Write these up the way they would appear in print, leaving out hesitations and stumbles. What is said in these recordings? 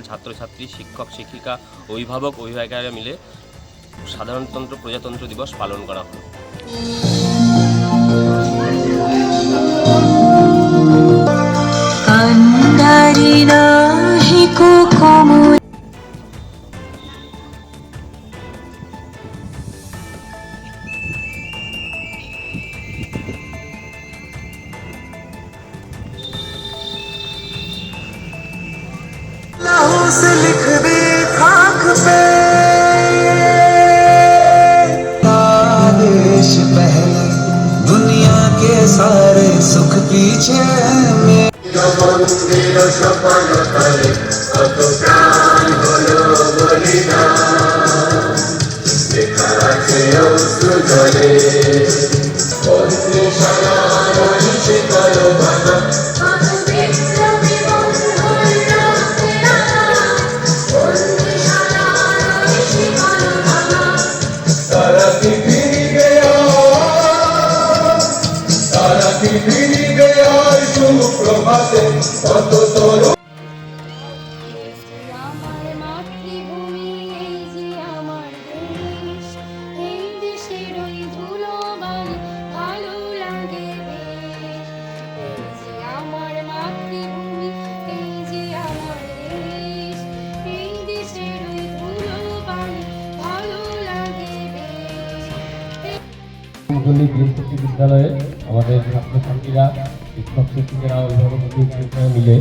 ছাত্রছাত্রী, শিক্ষক, শিক্ষিকা, অভিভাবক, অভিভাবিকারা মিলে সাধারণতন্ত্র প্রজাতন্ত্র দিবস পালন করা হলো। से लिख दे खाक पे आदेश पहले दुनिया के सारे सुख पीछे में मंदिर सफल करे कत प्राण हलो बलिदान देखा राखे सुजले बंदे सारा रहिसे करो बना বিদ্যালয়ে আমাদের ছাত্রছাত্রীরা, শিক্ষক শিক্ষিকারা, অভিভাবক অভিভাবকরা মিলে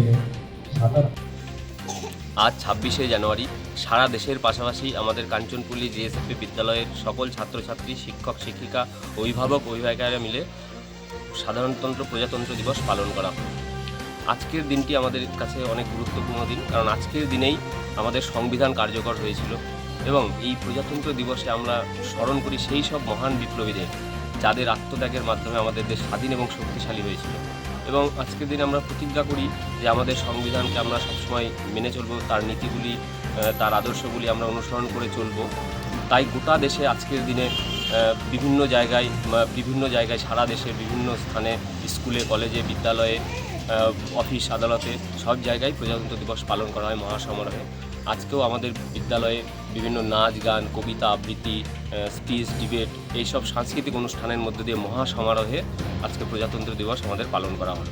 আজ 26শে জানুয়ারি সারা দেশের পাশাপাশি আমাদের কাঞ্চনপল্লী জিএসএফপি বিদ্যালয়ের সকল ছাত্রছাত্রী, শিক্ষক শিক্ষিকা, অভিভাবক অভিভাবিকারা মিলে সাধারণতন্ত্র প্রজাতন্ত্র দিবস পালন করা হয়। আজকের দিনটি আমাদের কাছে অনেক গুরুত্বপূর্ণ দিন, কারণ আজকের দিনেই আমাদের সংবিধান কার্যকর হয়েছিল এবং এই প্রজাতন্ত্র দিবসে আমরা স্মরণ করি সেই সব মহান বিপ্লবীদের যাদের আত্মত্যাগের মাধ্যমে আমাদের দেশ স্বাধীন এবং শক্তিশালী হয়েছিল। এবং আজকের দিনে আমরা প্রতিজ্ঞা করি যে আমাদের সংবিধানকে আমরা সবসময় মেনে চলব, তার নীতিগুলি, তার আদর্শগুলি আমরা অনুসরণ করে চলব। তাই গোটা দেশে আজকের দিনে বিভিন্ন জায়গায় সারা দেশের বিভিন্ন স্থানে, স্কুলে, কলেজে, বিদ্যালয়ে, অফিস আদালতে সব জায়গায় প্রজাতন্ত্র দিবস পালন করা হয় মহাসমারোহে। আজকেও আমাদের বিদ্যালয়ে বিভিন্ন নাচ, গান, কবিতা আবৃত্তি, স্পিচ, ডিবেট, এইসব সাংস্কৃতিক অনুষ্ঠানের মধ্য দিয়ে মহাসমারোহে আজকে প্রজাতন্ত্র দিবস আমাদের পালন করা হলো।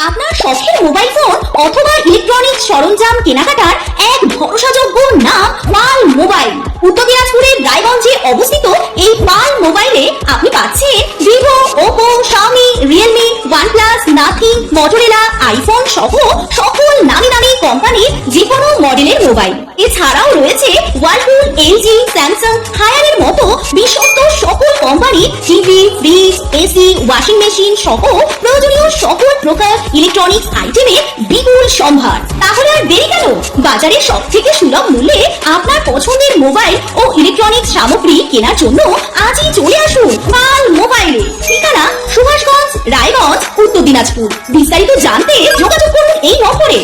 আপনার শখের মোবাইল ফোন অথবা ইলেকট্রনিক্স সরঞ্জাম কেনাকাটার এক ভরসাযোগ্য নাম পাল মোবাইল। উত্তর দিনাজপুরের রায়গঞ্জে অবস্থিত এই পাল মোবাইলে আপনি পাচ্ছেন Vivo, Oppo, Xiaomi, Realme, OnePlus, nothing, Motorola, iPhone সহ সকল নামি দামি কোম্পানির যে কোনো মডেলের মোবাইল। এছাড়াও রয়েছে ওয়ালপুল, এলজি, স্যামসাং, হায়ারের মতো বিশ্বস্ত সকল company TV, fridge, AC, washing machine সহ প্রয়োজনীয় সকল প্রকার ইলেকট্রনিক্স আইটেমের বিপুল সম্ভার। তাহলে আর দেরি কেন? বাজারে সব থেকে সুলভ মূল্যে আপনার পছন্দের মোবাইল ও ইলেকট্রনিক্স সামগ্রী কেনার জন্য আজই চলে আসুন পাল মোবাইলে। ঠিকানা সুভাষগঞ্জ, রায়গঞ্জ, উত্তর দিনাজপুর। বিস্তারিত জানতে যোগাযোগ করুন এই নম্বরে।